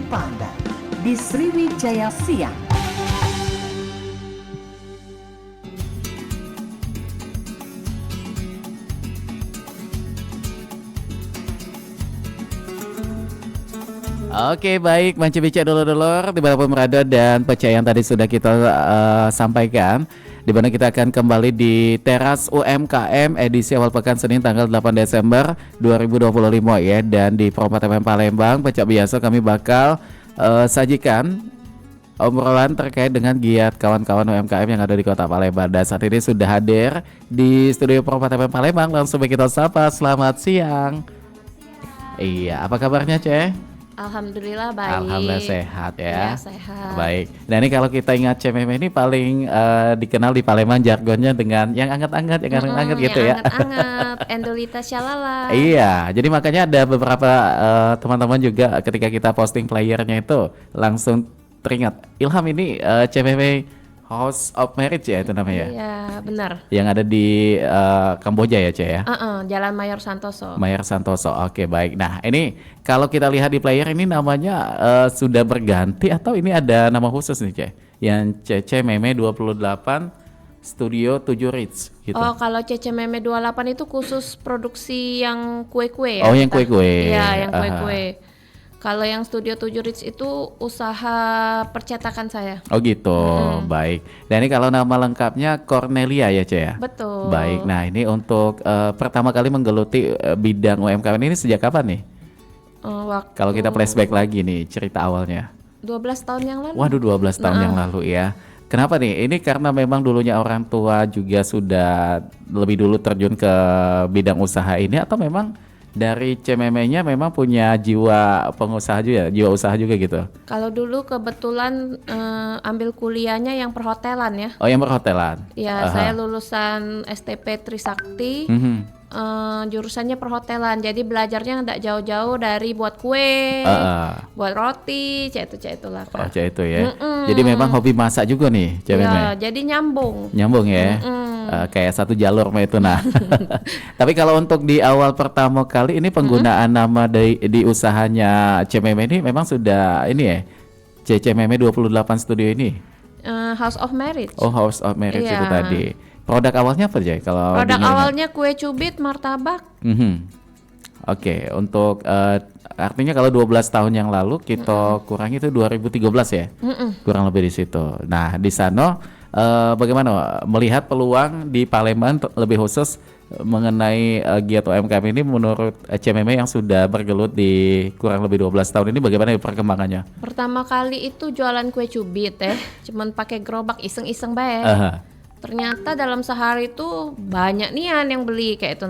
jumpa Anda di Sriwijaya Siang. Oke, baik, Manci Bica dulur-dulur dimanapun berada dan pecah yang tadi sudah kita sampaikan, di mana kita akan kembali di teras UMKM edisi awal pekan Senin tanggal 8 Desember 2025 ya. Dan di Perompak FM Palembang, pecah biasa kami bakal sajikan obrolan terkait dengan giat kawan-kawan UMKM yang ada di Kota Palembang. Dan saat ini sudah hadir di studio Perompak FM Palembang. Langsung kita sapa, selamat siang. Iya, apa kabarnya, Ceh? Alhamdulillah baik. Alhamdulillah sehat ya. Ya, sehat. Baik. Nah, ini kalau kita ingat CMM ini paling dikenal di Palembang jargonnya dengan yang anget-anget, yang anget-anget gitu ya. Anget-anget, Endolita Shalala. Iya, jadi makanya ada beberapa teman-teman juga ketika kita posting playernya itu langsung teringat Ilham ini CMM House of Marriage ya itu namanya. Iya, benar. Yang ada di Kamboja ya, Cek ya. Jalan Mayor Santoso. Mayor Santoso. Oke, baik. Nah, ini kalau kita lihat di player ini namanya sudah berganti atau ini ada nama khusus nih, Cek? Yang CC Meme 28 Studio 7 Ritz gitu. Oh, kalau Cece Meme 28 itu khusus produksi yang kue-kue ya. Oh, yang kue-kue. Iya, yang kue-kue. Kalau yang Studio 7 Ritz itu usaha percetakan saya. Oh gitu, baik. Dan ini kalau nama lengkapnya Cornelia ya, Cek ya? Betul. Baik, nah ini untuk pertama kali menggeluti bidang UMKM ini sejak kapan nih? Kalau kita flashback lagi nih cerita awalnya. 12 tahun yang lalu. Waduh, 12 tahun yang lalu ya. Kenapa nih? Ini karena memang dulunya orang tua juga sudah lebih dulu terjun ke bidang usaha ini atau memang dari CMM-nya memang punya jiwa pengusaha juga, jiwa usaha juga gitu? Kalau dulu kebetulan ambil kuliahnya yang perhotelan ya. Oh, yang perhotelan? Ya, saya lulusan STP Trisakti, jurusannya perhotelan. Jadi belajarnya nggak jauh-jauh dari buat kue, buat roti, cek itulah. Oh, cek itu ya. Jadi memang hobi masak juga nih, CMM? Ya, jadi nyambung. Nyambung ya. Kayak satu jalur mah itu nah. Tapi kalau untuk di awal pertama kali ini penggunaan nama di usahanya CMM ini memang sudah ini ya. CMM 28 Studio ini. House of Marriage. Oh, House of Marriage itu tadi. Produk awalnya apa aja kalau produk awalnya kue cubit, martabak. Oke, untuk artinya kalau 12 tahun yang lalu kita kurangi itu 2013 ya. Kurang lebih di situ. Nah, di sana bagaimana melihat peluang di Palembang lebih khusus mengenai giat UMKM ini menurut CMM yang sudah bergelut di kurang lebih 12 tahun ini bagaimana perkembangannya? Pertama kali itu jualan kue cubit cuman pakai gerobak iseng-iseng bae. Ternyata dalam sehari itu banyak nian yang beli kayak itu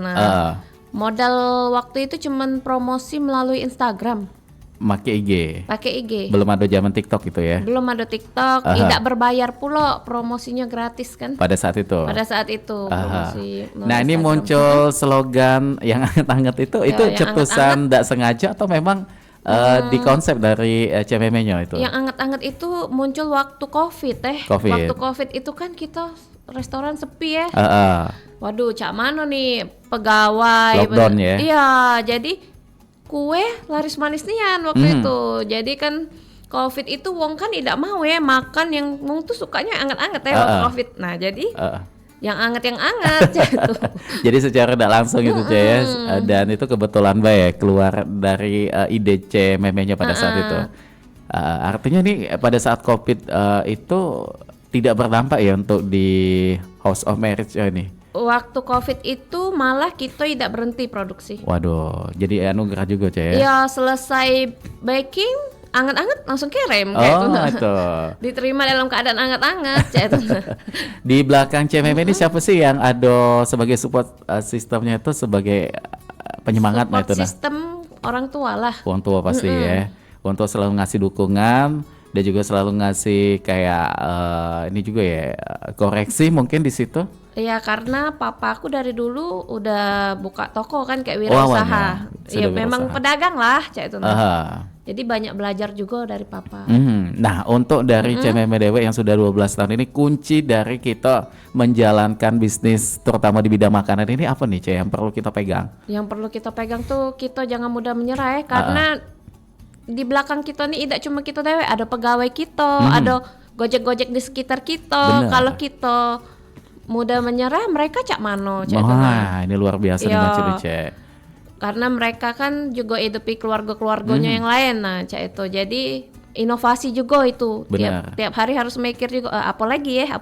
modal waktu itu cuman promosi melalui Instagram. Pakai IG. Belum ada zaman TikTok gitu ya. Belum ada TikTok, tidak berbayar pula, promosinya gratis kan. Pada saat itu. Promosi. Nah, ini muncul slogan yang anget-anget itu cetusan tidak sengaja atau memang di konsep dari CMM-nya itu? Yang anget-anget itu muncul waktu COVID. Waktu COVID itu kan kita restoran sepi ya. Waduh, cak mana nih pegawai. Lockdown ya. Iya, jadi kue laris manis nian waktu itu. Jadi kan COVID itu wong kan tidak mau ya makan yang wong tuh sukanya anget-anget ya waktu COVID. Nah, jadi yang anget gitu. Jadi secara tidak langsung gitu ya. Dan itu kebetulan baik keluar dari ide CMM-nya pada saat itu. Artinya nih pada saat COVID itu tidak berdampak ya untuk di House of Marriage ini. Waktu COVID itu malah kita tidak berhenti produksi. Waduh, jadi anugerah juga Cek ya? Iya, selesai baking, anget-anget langsung kirim kayak itu. Diterima dalam keadaan anget-anget Cek itu. Di belakang CMM ini siapa sih yang ada sebagai support sistemnya itu sebagai penyemangat support itu sistem orang tua lah. Orang tua pasti ya. Untuk selalu ngasih dukungan dan juga selalu ngasih kayak ini juga ya koreksi mungkin di situ. Iya, karena papa aku dari dulu udah buka toko kan kayak wirausaha. Iya, memang pedagang lah Cak itu. Jadi banyak belajar juga dari papa. Nah, untuk dari CMM Dewe yang sudah 12 tahun ini, kunci dari kita menjalankan bisnis terutama di bidang makanan ini apa nih Cak yang perlu kita pegang? Yang perlu kita pegang tuh kita jangan mudah menyerah ya, karena di belakang kita nih tidak cuma kita dewe, ada pegawai kita, ada gojek-gojek di sekitar kita. Bener. Kalau kita mudah menyerah, mereka cak mano cak itu. Wah, ini luar biasa nih Iya. Mas Cibice. Karena mereka kan juga hidupi keluarga-keluarganya yang lain, nah cak itu. Jadi inovasi juga itu. Benar. Tiap hari harus mikir juga apalagi ya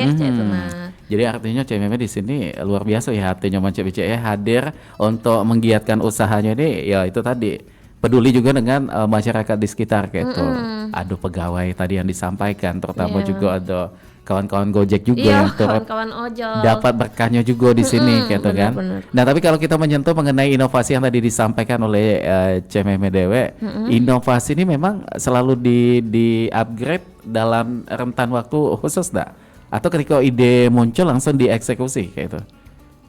cak itu. Nah, Jadi artinya CMM di sini luar biasa ya, artinya Mas Cibice ya, hadir untuk menggiatkan usahanya ini ya itu tadi, peduli juga dengan masyarakat di sekitar kayak itu. Ada pegawai tadi yang disampaikan, terutama juga ada kawan-kawan Gojek juga iya yang turut kawan-kawan ojol. dapat berkahnya juga di sini gitu kan. benar. Nah, tapi kalau kita menyentuh mengenai inovasi yang tadi disampaikan oleh CMM Dewe, inovasi ini memang selalu di upgrade dalam rentan waktu khusus dah? Atau ketika ide muncul langsung dieksekusi kayak itu?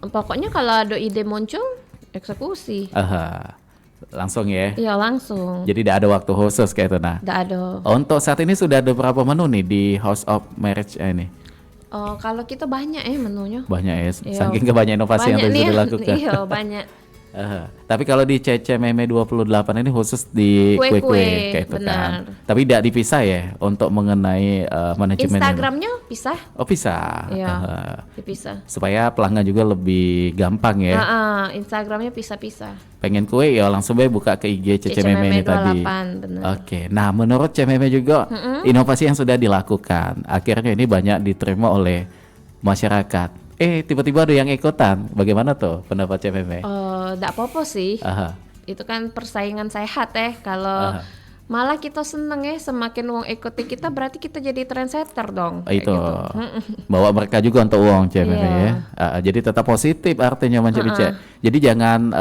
Pokoknya kalau ada ide muncul, eksekusi. Aha, langsung ya. Iya langsung. Jadi tidak ada waktu khusus kayak itu. Nah, Tidak ada. untuk saat ini sudah ada berapa menu nih di House of Marriage ini? Oh, kalau kita banyak menunya. Banyak ya, Iya. saking kebanyakan inovasi yang Banyak tadi nih, sudah dilakukan. Iya banyak. Tapi kalau di CCMM 28 ini khusus di Kue-kue, kue-kue kayak itu kan. benar. Tapi tidak dipisah ya untuk mengenai manajemen. Instagramnya pisah, Oh, bisa. Iya. dipisah. Supaya pelanggan juga lebih gampang ya. Instagramnya pisah-pisah. Pengen kue ya langsung bae buka ke IG CCMM ini tadi. 28, benar. Oke. Nah, menurut CMM juga inovasi yang sudah dilakukan akhirnya ini banyak diterima oleh masyarakat. Tiba-tiba ada yang ikutan. Bagaimana tuh pendapat CMM? Nggak apa-apa sih. Aha. Itu kan persaingan sehat kalau malah kita seneng semakin uang ikuti kita berarti kita jadi trendsetter dong. Kayak Itu gitu. bawa mereka juga untuk uang CMM Iya. ya. Jadi tetap positif artinya Cibice. Jadi jangan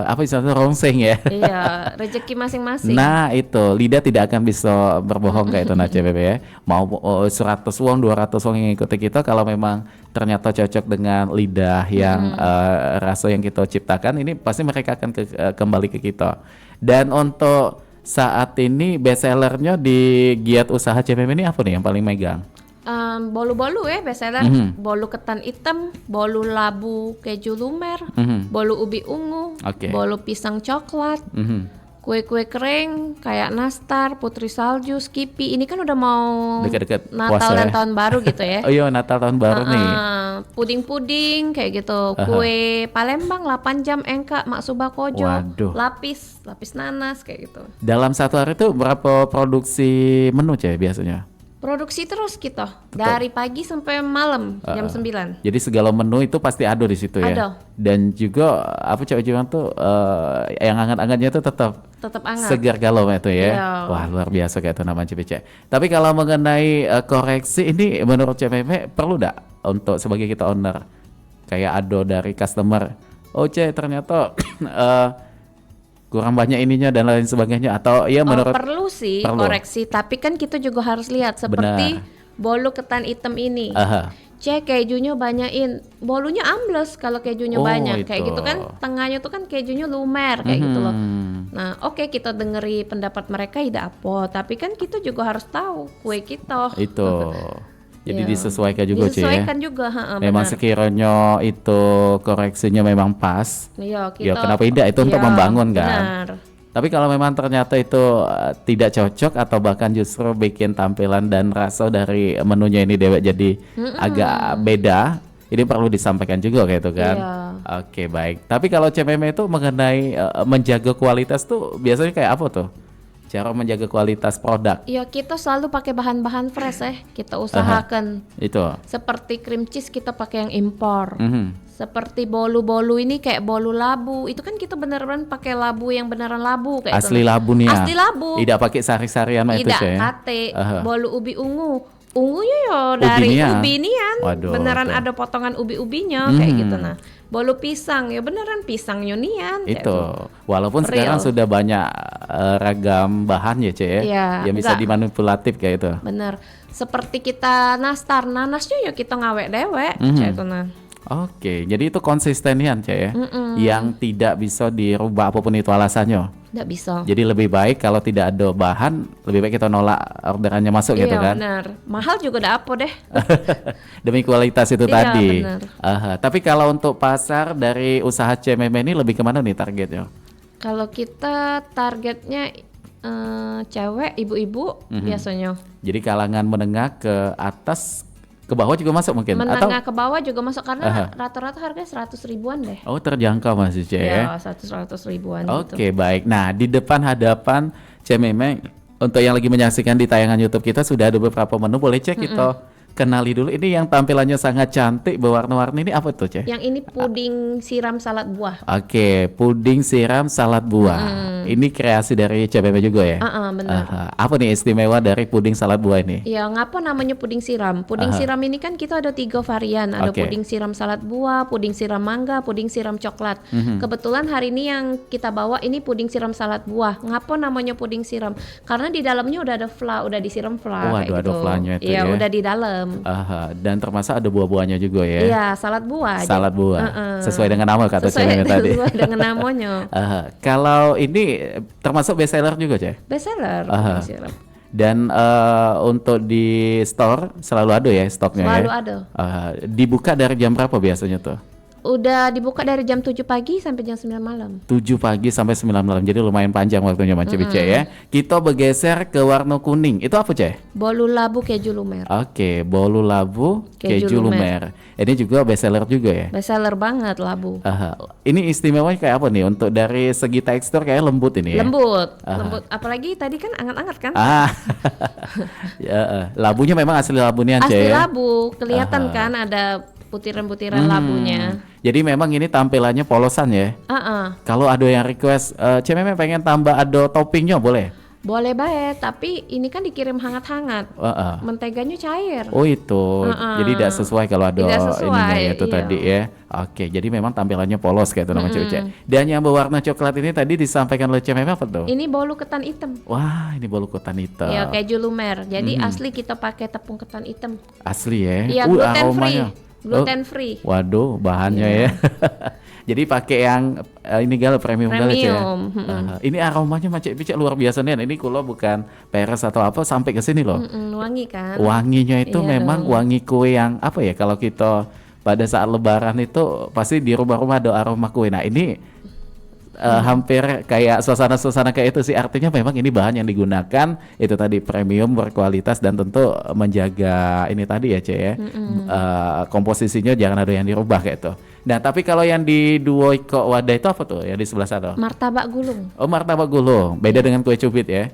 apa istilahnya rongseng ya. Iya, rezeki masing-masing. Nah itu lidah tidak akan bisa berbohong kayak itu nah CBB ya. Mau 100 uang 200 uang yang ikuti kita, kalau memang ternyata cocok dengan lidah yang rasa yang kita ciptakan, ini pasti mereka akan kembali ke kita. Dan untuk saat ini best sellernya di giat usaha CMM ini apa nih yang paling megang? Bolu-bolu bestseller, bolu ketan hitam, bolu labu keju lumer, bolu ubi ungu, Oke. bolu pisang coklat, kue-kue kering kayak nastar, putri salju, skippy. Ini kan udah mau Dekat-dekat Natal puasa dan ya. tahun baru gitu ya. Oh iya, Natal tahun baru nih. Puding-puding kayak gitu, kue Palembang 8 jam engka mak subakojo, Waduh. lapis nanas kayak gitu. Dalam satu hari itu berapa produksi menu Cek biasanya? Produksi terus kita dari pagi sampai malam jam 9. Jadi segala menu itu pasti ada di situ ya. Ada. Dan juga apa cewek-cewek tuh yang hangat-hangatnya tuh tetap Tetap hangat. segar galau itu ya. Iya. Wah, luar biasa kayak itu namanya Cibice. Tapi kalau mengenai koreksi ini menurut CMM perlu enggak untuk sebagai kita owner? Kayak ado dari customer. Oh, ternyata kurang banyak ininya dan lain sebagainya, atau ya menurut Perlu sih perlu. koreksi, tapi kan kita juga harus lihat seperti bolu ketan hitam ini. Cek kejunya banyakin, bolunya ambles kalau kejunya Oh, banyak itu. kayak gitu kan, tengahnya tuh kan kejunya lumer kayak gitu loh. Nah, oke, kita dengeri pendapat mereka tidak apa, tapi kan kita juga harus tahu kue kita. itu. Jadi Iya. disesuaikan juga Ci, ya. Disesuaikan juga, Memang benar. sekiranya itu koreksinya memang pas. Iya, Ya, kenapa tidak? Itu untuk iya, membangun kan. Benar. Tapi kalau memang ternyata itu tidak cocok atau bahkan justru bikin tampilan dan rasa dari menunya ini dewek jadi agak beda, ini perlu disampaikan juga kayak itu kan. Iya. Oke, baik. Tapi kalau CMM itu mengenai menjaga kualitas tuh biasanya kayak apa tuh? Cara menjaga kualitas produk Ya, kita selalu pakai bahan-bahan fresh kita usahakan. itu. Seperti cream cheese kita pakai yang impor. Mhm. Seperti bolu-bolu ini kayak bolu labu. Itu kan kita beneran pakai labu yang beneran labu kayak Asli itu. labu nih ya. Asli labu. Tidak pakai sari-sarian mah itu Tidak Ci, ya. kate. Aha. Bolu ubi ungu. Ungunya yo dari Ubi-nian. ubi nian. Waduh, Beneran tuh. ada potongan ubi-ubinya kayak gitu nah. Bolu pisang ya beneran pisangnya nian kayak Itu walaupun Real. sekarang sudah banyak ragam bahan ya Cek ya, Iya, yang bisa enggak. dimanipulatif kayak itu. Bener. Seperti kita nastar nanasnya ya kita ngawek dewek kayak itu nah. Oke, jadi itu konsistenian Cek ya, yang tidak bisa dirubah apapun itu alasannya. Nggak bisa. Jadi lebih baik kalau tidak ada bahan, lebih baik kita nolak orderannya masuk gitu Iya kan. benar. Mahal juga udah apa deh. Demi kualitas itu Iya, tadi. benar. Aha, tapi kalau untuk pasar dari usaha CMM ini lebih kemana nih targetnya? Kalau kita targetnya cewek, ibu-ibu biasanya. Jadi kalangan menengah ke atas, ke bawah juga masuk mungkin? Menengah Atau ke bawah juga masuk karena rata-rata harganya 100 ribuan deh. oh terjangkau masih Cek ya? Ya, 100 ribuan gitu. Oke baik. Nah di depan hadapan Cek Memeng, untuk yang lagi menyaksikan di tayangan YouTube kita sudah ada beberapa menu, boleh Cek kita kenali dulu. Ini yang tampilannya sangat cantik berwarna-warni, ini apa tuh Cek? Yang ini puding siram salad buah. Oke, puding siram salad buah. Ini kreasi dari CBB juga ya? Benar. Apa nih istimewa dari puding salad buah ini? Ya, ngapa namanya puding siram? Puding siram ini kan kita ada 3 varian. Ada Oke. puding siram salad buah, puding siram mangga, puding siram coklat. Kebetulan hari ini yang kita bawa ini puding siram salad buah. Ngapa namanya puding siram? Karena di dalamnya udah ada fla, udah disiram fla kayak Waduh, ada gitu. flanya itu Iya, ya. udah di dalam. Dan termasuk ada buah-buahnya juga ya? Iya, salad buah. Salad buah. Sesuai dengan nama kata Sesuai CBB tadi. dengan namanya. Kalau ini termasuk best seller juga Cek? Bestseller puding siram. Dan untuk di store selalu ada ya stoknya Selalu ya? ada. Dibuka dari jam berapa biasanya tuh? Udah dibuka dari jam 7 pagi sampai jam 9 malam. 7 pagi sampai 9 malam, jadi lumayan panjang waktunya Macam Bice ya. Kita bergeser ke warna kuning, itu apa Cek? Bolu labu keju lumer. Oke, bolu labu keju Keju lumer. Ini juga best seller juga ya? Bestseller banget labu. Ini istimewanya kayak apa nih? Untuk dari segi tekstur kayak lembut ini ya? Lembut, lembut. Apalagi tadi kan anget-anget kan? Labunya memang asli labunya Cek Asli ya? labu, kelihatan kan ada butiran-butiran labunya. Jadi memang ini tampilannya polosan ya? Kalau ada yang request, memang pengen tambah ada toppingnya boleh? Boleh baik, tapi ini kan dikirim hangat-hangat. Menteganya cair. Oh itu, jadi tidak sesuai kalau ada Tidak sesuai, ininya ya itu iya. tadi ya. Oke, jadi memang tampilannya polos kayak itu nama Cek. Dan yang berwarna coklat ini tadi disampaikan oleh Cek apa tuh? Ini bolu ketan hitam. Wah, ini bolu ketan hitam. Ya, keju lumer. Jadi asli kita pakai tepung ketan hitam. Asli ya? Iya, gluten free. Aromanya. Gluten free. Waduh, bahannya ya. Jadi pakai yang ini gal premium gal Cek ya. Ini aromanya Macam Bice luar biasa nih. Ini kulo bukan peres atau apa sampai ke sini loh. Wangi kan? Wanginya itu Iya memang dong. wangi kue yang apa ya, kalau kita pada saat lebaran itu pasti di rumah-rumah ada aroma kue. Nah ini hampir kayak suasana-suasana kayak itu sih, artinya memang ini bahan yang digunakan itu tadi premium, berkualitas, dan tentu menjaga ini tadi ya Cek ya, komposisinya jangan ada yang dirubah kayak itu. Nah tapi kalau yang di Duo Iko Wadah itu apa tuh ya di sebelah sana? Martabak gulung. Oh martabak gulung, beda dengan kue cubit ya?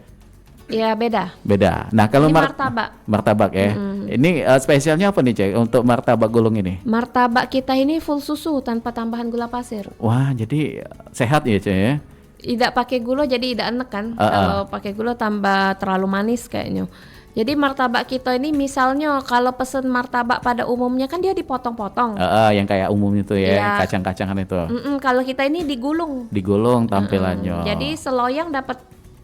Ya, beda. Beda. Nah kalau Ini martabak. martabak ya, ini spesialnya apa nih Cek untuk martabak gulung ini? Martabak kita ini full susu tanpa tambahan gula pasir. Wah jadi sehat ya Cek ya? Tidak pakai gula jadi tidak enak kan? Kalau pakai gula tambah terlalu manis kayaknya. Jadi martabak kita ini misalnya kalau pesen martabak pada umumnya kan dia dipotong-potong. Yang kayak umum itu ya, Iya. kacang-kacangan itu. Kalau kita ini digulung. Digulung tampilannya. Jadi seloyang dapat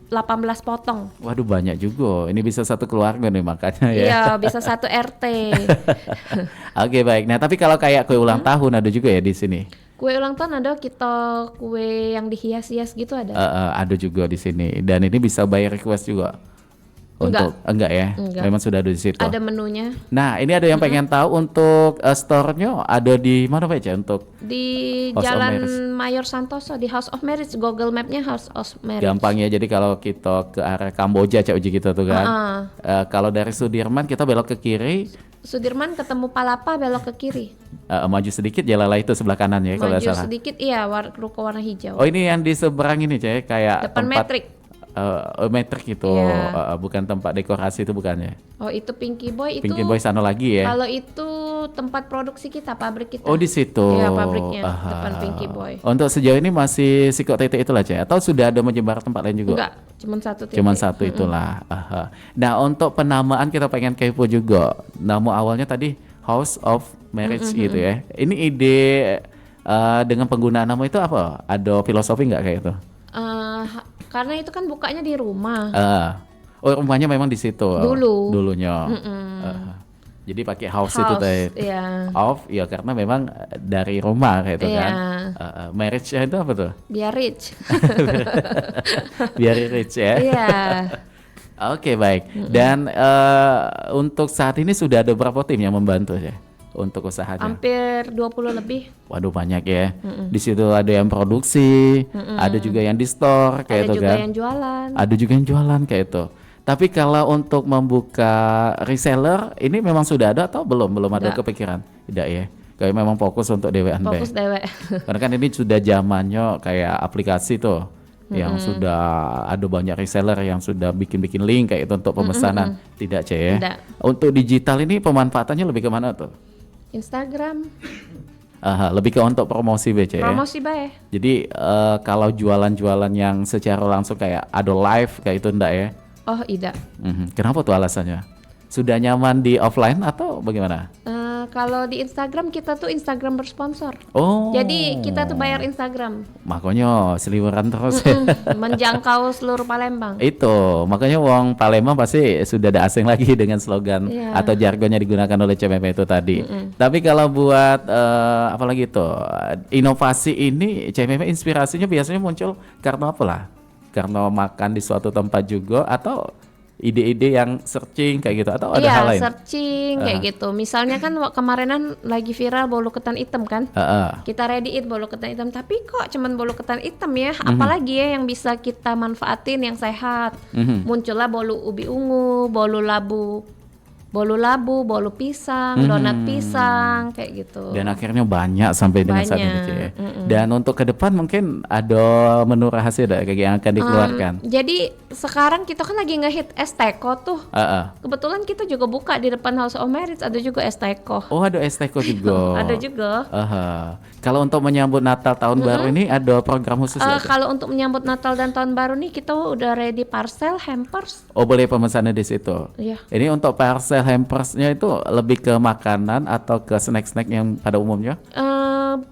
18 potong. Waduh banyak juga. Ini bisa satu keluarga nih makanya ya. Iya, bisa satu RT. Oke baik. Nah tapi kalau kayak kue ulang tahun ada juga ya di sini. Kue ulang tahun ada kita kue yang dihias-hias gitu ada. Ada juga di sini. Dan ini bisa bayar request juga. Enggak ya. Enggak. Memang sudah ada di situ. Ada menunya. Nah ini ada yang pengen tahu untuk store-nya ada di mana Pak ya untuk Di House of Jalan Marriage. Mayor Santoso di House of Marriage. Google Map-nya House of Marriage. gampang ya. Jadi kalau kita ke arah Kamboja Cak Uji kita tuh kan. Kalau dari Sudirman kita belok ke kiri, Sudirman ketemu Palapa belok ke kiri. maju sedikit Jalala itu sebelah kanan ya kalau Maju nggak salah. sedikit iya ruko warna hijau. Oh ini yang di seberang ini Cek kayak Depan tempat Metrik. metrik itu, Iya. bukan tempat dekorasi itu bukannya. Oh itu Pinky Boy itu. Pinky Boy sana lagi ya. Kalau itu tempat produksi kita, pabrik kita. Oh di situ. Iya pabriknya depan Pinky Boy. Untuk sejauh ini masih Sikok Tete itulah Cek atau sudah ada menyebar tempat lain juga? Enggak, cuman satu titik. Cuman satu itulah. Nah untuk penamaan kita pengen kepo juga. Nama awalnya tadi House of Marriage gitu ya. Ini ide dengan penggunaan nama itu apa? Ada filosofi nggak kayak itu? Karena itu kan bukanya di rumah. Oh rumahnya memang di situ. Dulunya. Jadi pakai house itu tadi. Iya. Off ya karena memang dari rumah kayak itu Iya. kan. Marriage itu apa tuh? Biar rich. Biar rich ya. Iya. Oke baik. Dan untuk saat ini sudah ada berapa tim yang membantu ya untuk usahanya? Hampir 20 lebih. Waduh banyak ya. Di situ ada yang produksi, ada juga yang di store kayak Ada itu juga kan. yang jualan. Ada juga yang jualan kayak itu. Tapi kalau untuk membuka reseller ini memang sudah ada atau belum? Belum ada Nggak. kepikiran? Tidak ya. Kayak memang fokus untuk dewean be. Fokus dewek. Karena kan ini sudah zamannya kayak aplikasi tuh yang sudah ada banyak reseller yang sudah bikin-bikin link kayak itu untuk pemesanan. Tidak Cek ya. Tidak. Untuk digital ini pemanfaatannya lebih ke mana tuh? Instagram, Aha, lebih ke untuk promosi BC ya. promosi bae. Jadi kalau jualan-jualan yang secara langsung kayak ada live kayak itu enggak ya? Oh, tidak. Kenapa tuh alasannya? Sudah nyaman di offline atau bagaimana? Kalau di Instagram kita tuh Instagram bersponsor. Oh. Jadi kita tuh bayar Instagram. Makanya seliweran terus. Menjangkau seluruh Palembang. Itu makanya wong Palembang pasti sudah ada asing lagi dengan slogan Iya. atau jargonnya digunakan oleh CMP itu tadi. Tapi kalau buat apalagi itu inovasi ini CMP inspirasinya biasanya muncul karena apa lah? Karena makan di suatu tempat juga atau ide-ide yang searching kayak gitu atau ada Iya, hal lain? searching kayak gitu. Misalnya kan kemarinan lagi viral bolu ketan hitam kan. Heeh. Kita ready it bolu ketan hitam, tapi kok cuman bolu ketan hitam ya? Apalagi ya yang bisa kita manfaatin yang sehat. Muncullah bolu ubi ungu, bolu labu, bolu pisang, donat pisang kayak gitu. Dan akhirnya banyak sampai dengan saat ini Banyak, Ci, ya. Dan untuk ke depan mungkin ada menu rahasia kayak yang akan dikeluarkan. Jadi sekarang kita kan lagi ngehit es teko tuh. Heeh. Kebetulan kita juga buka di depan House of Marriage, ada juga es teko. Oh ada es teko juga. Ada juga. Aha. Kalau untuk menyambut Natal tahun baru ini ada program khusus nggak? Kalau untuk menyambut Natal dan tahun baru nih kita udah ready parcel, hampers. Oh boleh pemesannya di situ. Iya. Ini untuk parcel hampersnya itu lebih ke makanan atau ke snack-snack yang pada umumnya?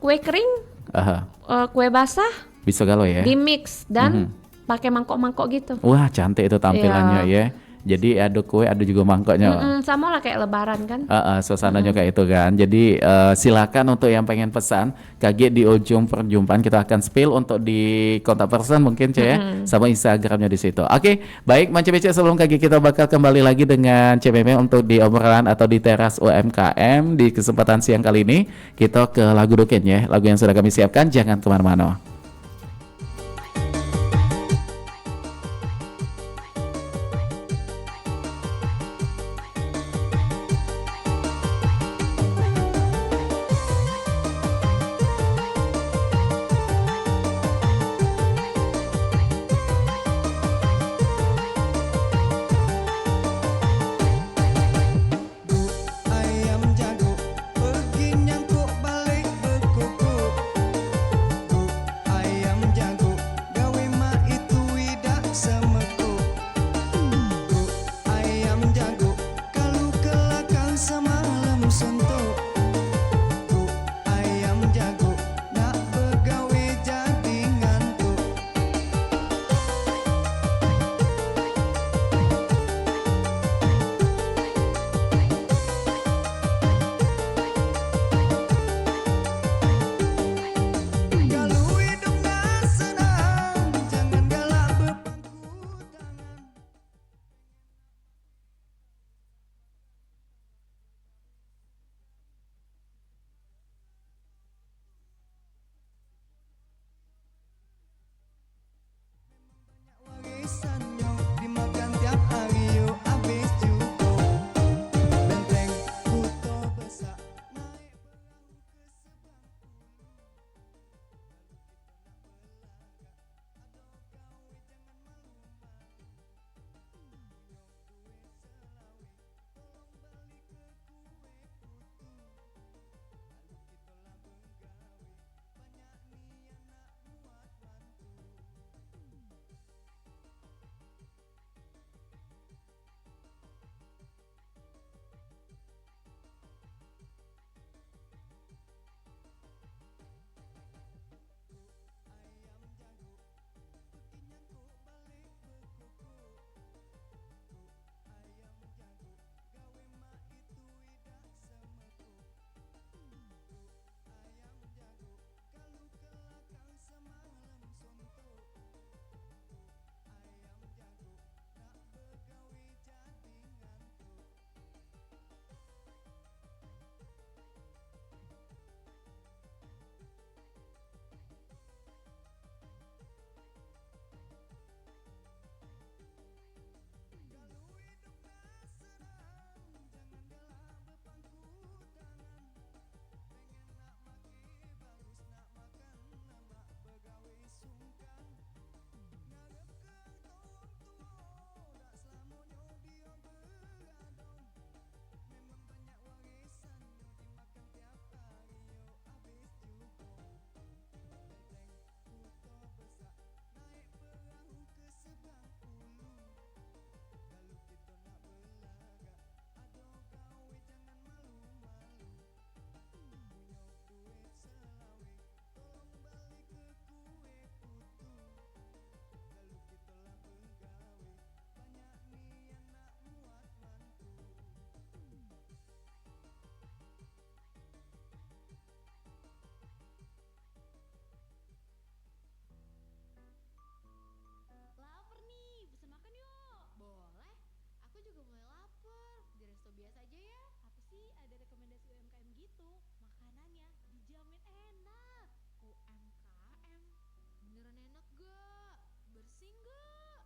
Kue kering, Aha. kue basah, Bisa galau ya. di mix dan pakai mangkok-mangkok gitu. Wah cantik itu tampilannya ya. Jadi ada kue ada juga mangkoknya. Sama lah kayak lebaran kan. Suasananya kayak itu kan. Jadi silakan untuk yang pengen pesan kaget di ujung perjumpaan kita akan spill untuk di kontak person mungkin Ci ya sama Instagramnya di situ. Oke, baik Manci BC sebelum kaget kita bakal kembali lagi dengan CMM untuk di obrolan atau di teras UMKM di kesempatan siang kali ini kita ke lagu Duken ya. Lagu yang sudah kami siapkan jangan kemana-mana. Ayam jago pergi nyangkuk balik berkuku. tuh makanannya dijamin enak. UMKM beneran enak gak? Bersih gak?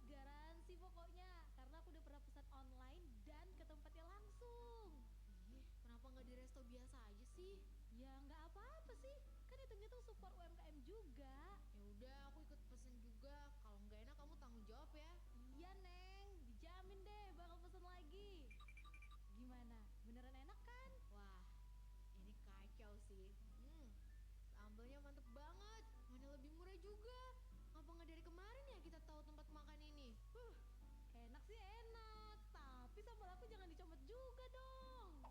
Garansi pokoknya. Karena aku udah pernah pesan online dan ke tempatnya langsung. Ih, kenapa gak di resto biasa aja sih? Ya nggak apa-apa sih, kan hitungnya tuh support UMKM juga. Ya udah, aku ikut pesen juga. Kalau nggak enak kamu tanggung jawab ya. Iya Neng, dijamin deh bakal pesen lagi. Gimana? Beneran enak kan? Wah, ini kacau sih. Sambalnya mantep banget. Mana lebih murah juga. Ngapa nggak dari kemarin ya kita tahu tempat makan ini? Enak sih enak, tapi sambal aku jangan dicomot juga dong.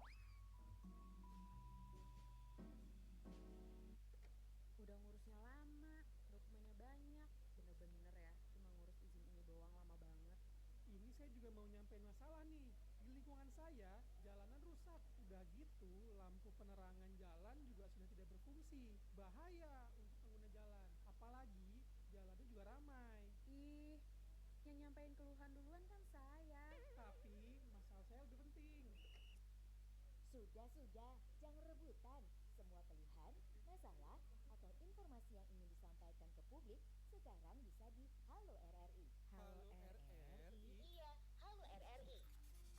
Udah ngurusnya lama, dokumennya banyak. Bener-bener ya, cuma ngurus izin ini doang lama banget. Ini saya juga mau nyampein masalah nih. Di lingkungan saya, jalanan rusak. Udah gitu, lampu penerangan jalan juga sudah tidak berfungsi. Bahaya untuk pengguna jalan. Apalagi, jalannya juga ramai. Ih, yang nyampein keluhan duluan kan saya. Tapi, masalah saya lebih penting. Sudah, jangan rebutan. Semua keluhan, masalah, atau informasi yang ingin disampaikan ke publik sekarang bisa di Halo RRI. Halo RRI. Iya, Halo RRI.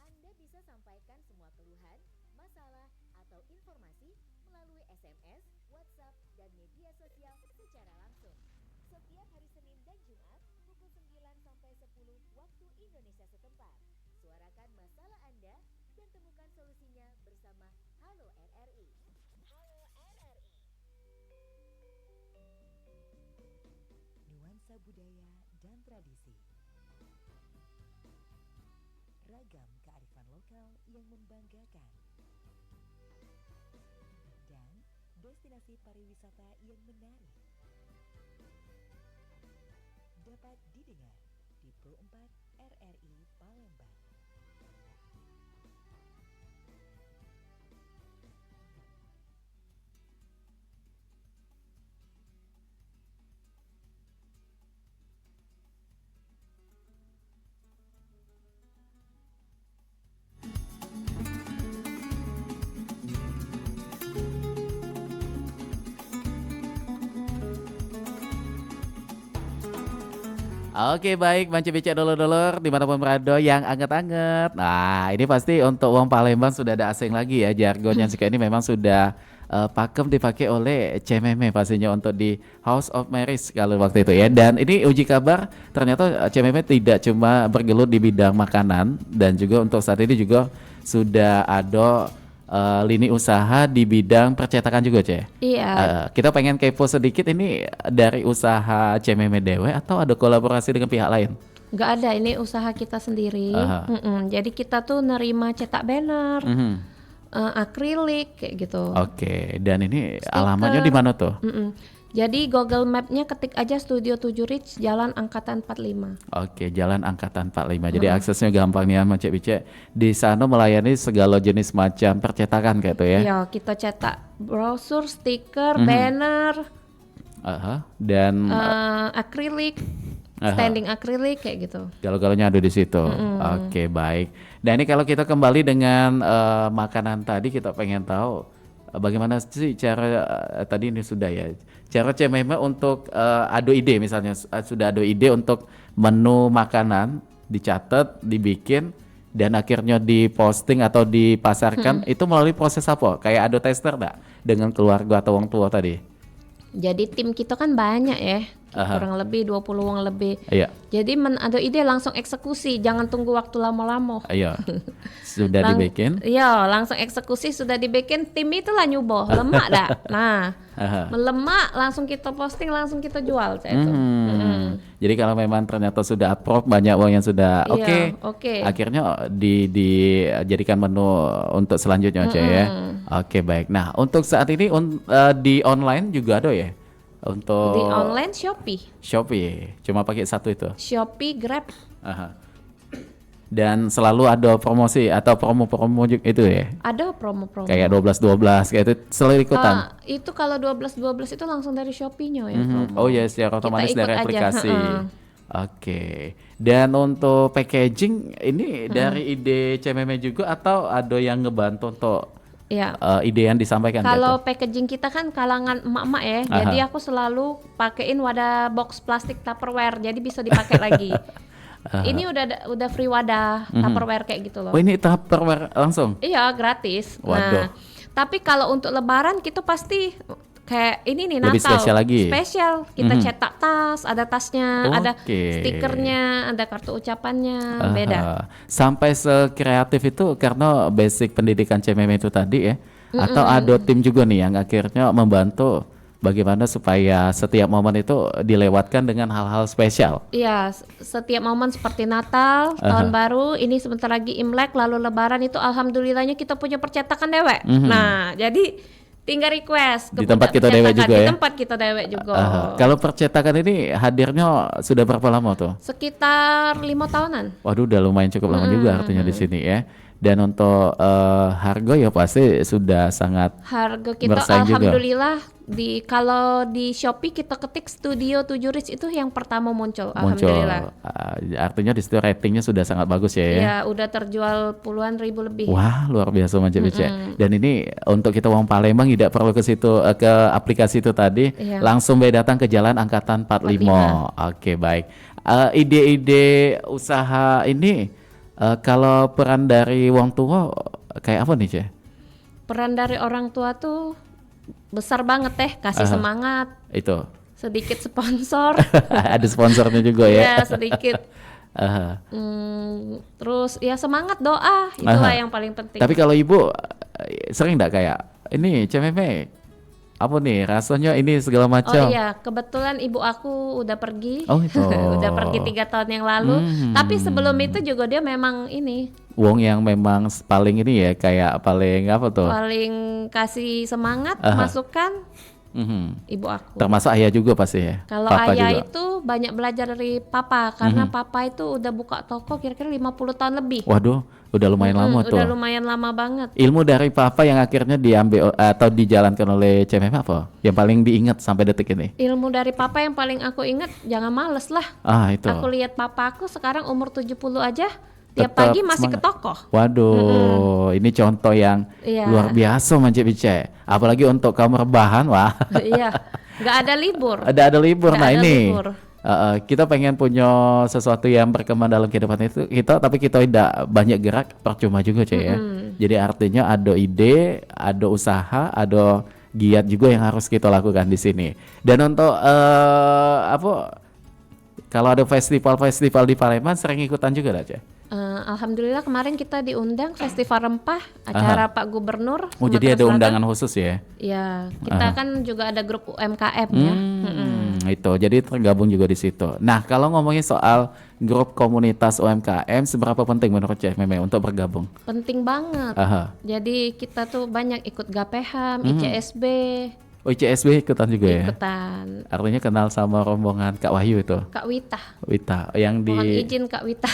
Anda bisa sampaikan semua keluhan, masalah, atau informasi melalui SMS, WhatsApp, dan media sosial secara langsung. Setiap hari Senin dan Jumat, pukul 9 sampai 10 waktu Indonesia setempat. Suarakan masalah Anda dan temukan solusinya bersama Halo RRI. Halo RRI. Nuansa budaya dan tradisi. Ragam kearifan lokal yang membanggakan. Dan destinasi pariwisata yang menarik. Dapat didengar di Pro 4 RRI Palembang. Oke baik, Manci Becek dulur-dulur dimanapun berada yang anget-anget. Nah ini pasti untuk uang Palembang sudah ada asing lagi ya, jargon yang sekarang ini memang sudah pakem dipakai oleh CMM pastinya untuk di House of Marriage kalau waktu itu ya. Dan ini uji kabar ternyata CMM tidak cuma bergelut di bidang makanan dan juga untuk saat ini juga sudah ada lini usaha di bidang percetakan juga, Ce. Iya. Kita pengen kepo sedikit ini dari usaha CMM Dewe atau ada kolaborasi dengan pihak lain? Nggak ada, ini usaha kita sendiri. Jadi kita tuh nerima cetak banner, akrilik kayak gitu. Oke, dan ini Stiker. alamatnya di mana tuh? Jadi Google Map-nya ketik aja Studio 7 Ridge, Jalan Angkatan 45. Oke, Jalan Angkatan 45. Jadi aksesnya gampang nih ya, Macek Bicek. Di sana melayani segala jenis macam percetakan kayak itu ya. Iya, kita cetak brosur, stiker, banner, Dan akrilik, standing akrilik kayak gitu. galau-galaunya ada di situ. Oke, baik. Dan ini kalau kita kembali dengan makanan tadi, kita pengen tahu bagaimana sih cara tadi ini sudah ya. Cara CMM untuk adu ide misalnya sudah ada ide untuk menu makanan dicatat, dibikin dan akhirnya diposting atau dipasarkan itu melalui proses apa? Kayak ada tester enggak dengan keluarga atau orang tua tadi? Jadi tim kita kan banyak ya. Kurang lebih 20 orang lebih. Iya. Jadi ada ide langsung eksekusi, jangan tunggu waktu lama-lama. Iya. Sudah dibikin? Iya, langsung eksekusi sudah dibikin, tim itulah nyuboh, lemak dah. Nah, melemak langsung kita posting, langsung kita jual itu. Jadi kalau memang ternyata sudah approve banyak uang yang sudah Iya, oke, oke. akhirnya dijadikan menu untuk selanjutnya aja ya. Oke baik. Nah untuk saat ini di online juga ada ya untuk Di online Shopee, cuma pakai satu itu. Shopee, Grab. Dan selalu ada promosi atau promo-promo itu ya. Ada promo-promo. Kayak 12 kayak itu selalu ikutan. Itu kalau 12 itu langsung dari Shopee-nya ya. Oh ya, secara otomatis ikut dari aja, aplikasi. Oke. Dan untuk packaging ini dari ide CMM juga atau ada yang ngebantu untuk Iya. ide yang disampaikan Kalau gitu. packaging kita kan kalangan emak-emak ya, Aha. jadi aku selalu pakein wadah box plastik Tupperware, jadi bisa dipakai lagi. Ini udah free wadah Tupperware kayak gitu loh. Oh ini Tupperware langsung? Iya, gratis. Waduh. Nah, tapi kalau untuk Lebaran kita pasti kayak ini nih Lebih Natal. spesial lagi. Spesial. Kita cetak tas, ada tasnya, ada Oke. stikernya, ada kartu ucapannya, beda. Sampai sekreatif itu karena basic pendidikan CMM itu tadi ya? Atau ada tim juga nih yang akhirnya membantu bagaimana supaya setiap momen itu dilewatkan dengan hal-hal spesial? Iya, setiap momen seperti Natal, Tahun Baru, ini sebentar lagi Imlek, lalu Lebaran itu alhamdulillahnya kita punya percetakan dewek. Nah, jadi tinggal request Di tempat kita dewek juga di ya? tempat kita dewek juga. Kalau percetakan ini hadirnya sudah berapa lama tuh? Sekitar 5 tahunan. Waduh, udah lumayan cukup lama juga artinya di sini ya. Dan untuk harga ya pasti sudah sangat Harga kita bersaing juga. alhamdulillah kalau di Shopee kita ketik Studio 7 Rich itu yang pertama muncul. Alhamdulillah. Artinya di situ ratingnya sudah sangat bagus ya. Ya, udah terjual puluhan ribu lebih. Wah, luar biasa Manja Bice. Dan ini untuk kita orang Palembang tidak perlu ke situ ke aplikasi itu tadi, Iya. langsung datang ke Jalan Angkatan 45. Oke, baik. Ide-ide usaha ini kalau peran dari wong tua kayak apa nih, Ce? Peran dari orang tua tuh besar banget kasih semangat, Itu. sedikit sponsor. Ada sponsornya juga ya. Ya, sedikit. Aha. Terus ya semangat doa, itulah yang paling penting. Tapi kalau ibu sering enggak kayak ini CMM apa nih rasanya ini segala Oh macam. iya, kebetulan ibu aku udah pergi. Oh, itu. Udah pergi 3 tahun yang lalu. Tapi sebelum itu juga dia memang ini Wong yang memang paling ini ya kayak paling apa tuh? paling kasih semangat, masukan Mhm. ibu aku. Termasuk ayah juga pasti ya. Kalau Papa ayah juga. itu banyak belajar dari papa karena papa itu udah buka toko kira-kira 50 tahun lebih. Waduh, udah lumayan lama tuh. Udah lumayan lama banget. Ilmu dari papa yang akhirnya diambil atau dijalankan oleh CMM apa? Yang paling diingat sampai detik ini? Ilmu dari papa yang paling aku ingat, jangan males lah. Ah, itu. Aku lihat papa aku sekarang umur 70 aja tiap Tetap pagi masih semangat. ke toko. Waduh, ini contoh yang Iya. luar biasa Manja Bice. Apalagi untuk kaum rebahan, wah. Iya, nggak ada libur. Ada libur. Nggak Nah ada ini libur. kita pengen punya sesuatu yang berkembang dalam kehidupan itu kita, tapi kita tidak banyak gerak, percuma juga Cek ya. Jadi artinya ada ide, ada usaha, ada giat juga yang harus kita lakukan di sini. Dan untuk apa? Kalau ada festival-festival di Palembang sering ikutan juga lah Cek. Alhamdulillah kemarin kita diundang Festival Rempah acara Pak Gubernur. Oh jadi Sumatera ada Selatan. undangan khusus ya? Ya, kita kan juga ada grup UMKM ya. Itu jadi tergabung juga di situ. Nah kalau ngomongin soal grup komunitas UMKM, seberapa penting menurut Chef Meme untuk bergabung? Penting banget. Aha. Jadi kita tuh banyak ikut GAPEHAM, ICSB, Oh ICSB ikutan juga ya? ikutan. Artinya kenal sama rombongan Kak Wahyu itu, Kak Wita. Wita, yang di. Mohon izin Kak Wita.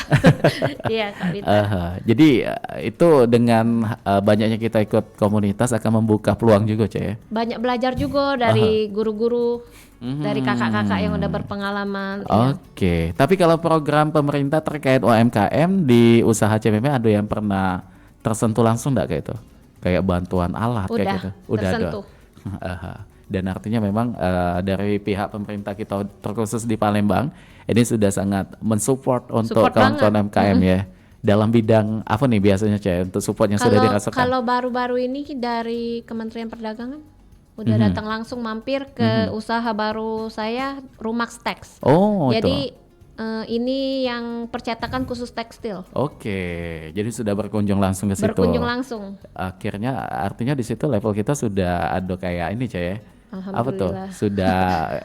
Iya, Kak Wita. Jadi itu dengan banyaknya kita ikut komunitas akan membuka peluang juga Cek ya? Banyak belajar juga dari guru-guru, dari kakak-kakak yang udah berpengalaman. ya. Oke, tapi kalau program pemerintah terkait UMKM di usaha CMM ada yang pernah tersentuh langsung enggak kayak itu? Kayak bantuan alat kayak Udah, gitu? Udah tersentuh. Aha. Dan artinya memang dari pihak pemerintah kita terkhusus di Palembang ini sudah sangat mensupport untuk Support kawan-kawan UMKM ya. Dalam bidang apa nih biasanya Cek untuk support yang sudah dirasakan? Kalau baru-baru ini dari Kementerian Perdagangan udah datang langsung mampir ke usaha baru saya, Rumax Tex. Oh Jadi itu. ini yang percetakan khusus tekstil. Oke, jadi sudah berkunjung langsung ke situ. Berkunjung langsung. Akhirnya artinya di situ level kita sudah ada kayak ini Cek ya. Apa tuh? Alhamdulillah. Sudah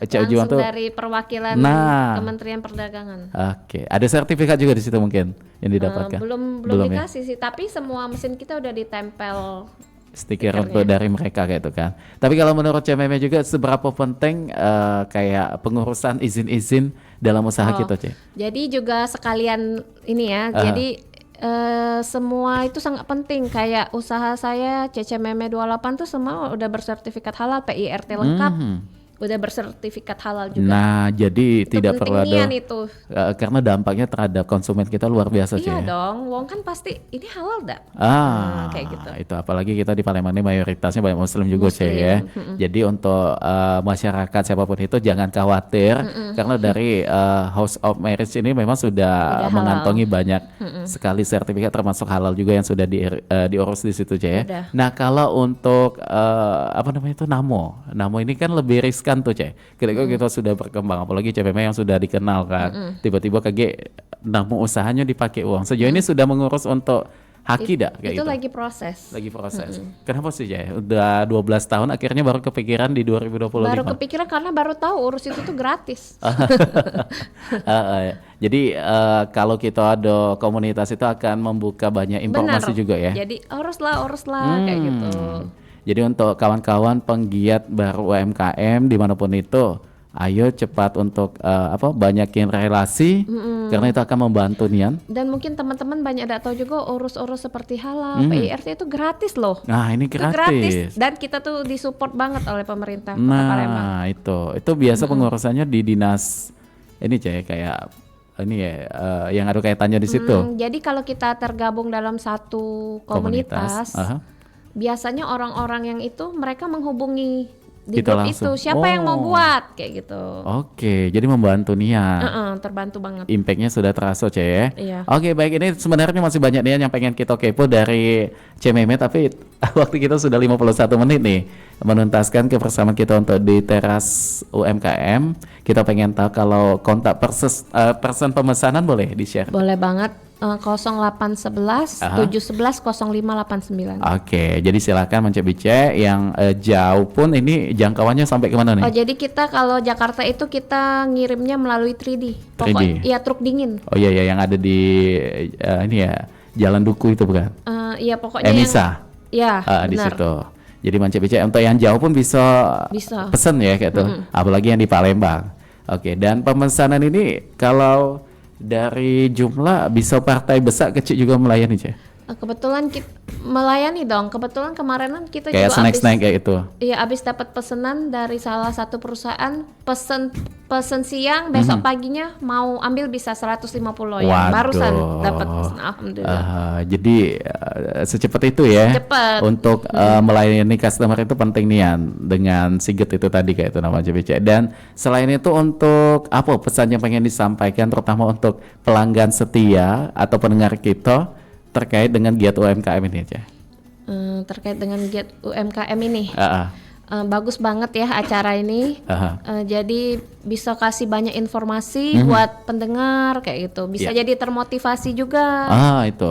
Cek Ujiwan Langsung tuh. dari perwakilan Nah. Kementerian Perdagangan. Oke, ada sertifikat juga di situ mungkin yang didapatkan. Belum ya? dikasih sih, tapi semua mesin kita udah ditempel. Stiker untuk dari mereka kayak itu kan. Tapi kalau menurut CMM juga seberapa penting kayak pengurusan izin-izin dalam usaha kita, Cek? Jadi juga sekalian ini ya. Jadi semua itu sangat penting. Kayak usaha saya CCMM 28 tuh semua udah bersertifikat halal, PIRT lengkap. udah bersertifikat halal juga. Nah, jadi Itu tidak perlu penting ada nian itu. karena dampaknya terhadap konsumen kita luar biasa, Iya Cek. dong, wong kan pasti ini halal dak? Kayak gitu. Itu apalagi kita di Palembang ini mayoritasnya banyak Muslim juga, Cek ya. Jadi untuk masyarakat siapapun itu jangan khawatir karena dari House of Marriage ini memang sudah Udah mengantongi banyak sekali sertifikat termasuk halal juga yang sudah diurus di situ, Cek ya. Udah. Nah, kalau untuk apa namanya itu Namo ini kan lebih riskan tuh, Cek. Ketika kita sudah berkembang, apalagi CPM yang sudah dikenal kan, tiba-tiba kayak Namo usahanya dipakai uang. Sejauh ini sudah mengurus untuk haki dak kayak Itu gitu. lagi proses. Lagi proses. Kenapa sih, Cek? Udah 12 tahun akhirnya baru kepikiran di 2025. Baru kepikiran karena baru tahu urus itu tuh gratis. Jadi kalau kita ada komunitas itu akan membuka banyak informasi Benar. juga ya. Jadi uruslah kayak gitu. Jadi untuk kawan-kawan penggiat baru UMKM dimanapun itu, ayo cepat untuk banyakin relasi karena itu akan membantu Nian. Dan mungkin teman-teman banyak tidak tahu juga urus-urus seperti halal, PIRT itu gratis loh. Nah, ini Itu gratis gratis. dan kita tuh disupport banget oleh pemerintah Kota Palembang. Nah, itu biasa pengurusannya di dinas ini, Cek, kayak ini ya yang ada kaitannya di situ. Jadi kalau kita tergabung dalam satu komunitas, Aha. biasanya orang-orang yang itu mereka menghubungi di Kita grup langsung. itu siapa yang mau Oh. buat kayak gitu. Oke, jadi membantu Nian. Terbantu banget. Impactnya sudah terasa, Cek ya. Iya. Oke, baik, ini sebenarnya masih banyak nih yang pengen kita kepo dari Cememe, tapi waktu kita sudah 51 menit nih menuntaskan kebersamaan kita untuk di teras UMKM. Kita pengen tahu kalau kontak person pemesanan boleh di-share. Boleh banget 0811 Aha. 711 0589. Oke, jadi silakan mencek-cek yang jauh pun ini jangkauannya sampai kemana nih? Oh, jadi kita kalau Jakarta itu kita ngirimnya melalui 3D. 3D? Iya, truk dingin. Oh iya ya, yang ada di ini ya, Jalan Duku itu bukan? Iya pokoknya Emisa. Ya, Di benar. situ. Jadi mencek-cek untuk yang jauh pun bisa Bisa. pesen ya kayak itu. Apalagi yang di Palembang. Oke, dan pemesanan ini kalau dari jumlah bisa partai besar kecil juga melayani, Cek. Kebetulan kita melayani dong. Kebetulan kemarin kita Kayak juga snack-snack kayak itu. Iya, abis dapat pesanan dari salah satu perusahaan, pesen siang, besok paginya mau ambil bisa 150 ya. Waduh. Barusan dapat pesan, alhamdulillah. Jadi secepat itu ya. Cepat. Untuk melayani customer itu penting Nian dengan Sigit itu tadi kayak itu nama JBC. Dan selain itu untuk apa pesan yang pengen disampaikan terutama untuk pelanggan setia atau pendengar kita terkait dengan giat UMKM ini aja. Terkait dengan giat UMKM ini. Ah, ah. Bagus banget ya acara ini. Aha. Jadi bisa kasih banyak informasi buat pendengar kayak gitu. Bisa Ya. jadi termotivasi juga. Itu.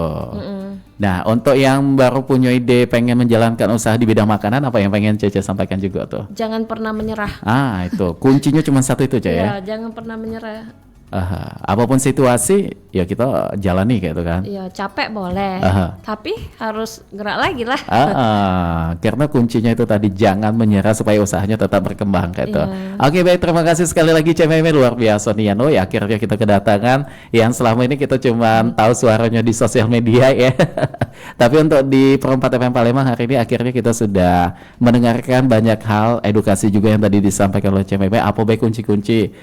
Nah, untuk yang baru punya ide pengen menjalankan usaha di bidang makanan, apa yang pengen Cece sampaikan juga tuh? Jangan pernah menyerah. Itu kuncinya cuma satu itu, Cece ya. Jangan pernah menyerah. Apapun situasi, ya kita jalani kayak itu kan. Ya capek boleh, tapi harus gerak lagi lah. Karena kuncinya itu tadi jangan menyerah supaya usahanya tetap berkembang kayak itu. Iya. Oke, baik, terima kasih sekali lagi Cememe, luar biasa nih ya. Akhirnya kita kedatangan yang selama ini kita cuma tahu suaranya di sosial media ya. Tapi untuk di Perempat FM Palembang hari ini akhirnya kita sudah mendengarkan banyak hal edukasi juga yang tadi disampaikan oleh Cememe. Apa baik kunci-kunci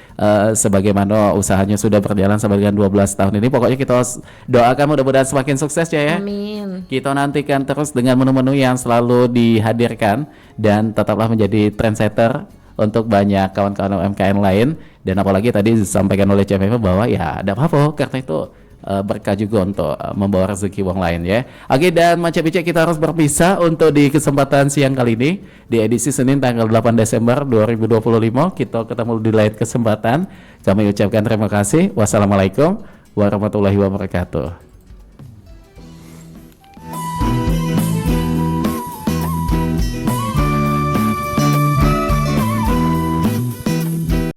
sebagaimana usahanya sudah berjalan sampai dengan 12 tahun ini. Pokoknya kita doakan mudah-mudahan semakin sukses ya. Amin. Kita nantikan terus dengan menu-menu yang selalu dihadirkan dan tetaplah menjadi trendsetter untuk banyak kawan-kawan UMKM lain. Dan apalagi tadi disampaikan oleh CMF bahwa ya ada apa-apa karena itu berkah juga untuk membawa rezeki uang lain ya. Oke, dan Macam Bicara kita harus berpisah untuk di kesempatan siang kali ini di edisi Senin tanggal 8 Desember 2025. Kita ketemu di lain kesempatan. Kami ucapkan terima kasih. Wassalamualaikum warahmatullahi wabarakatuh.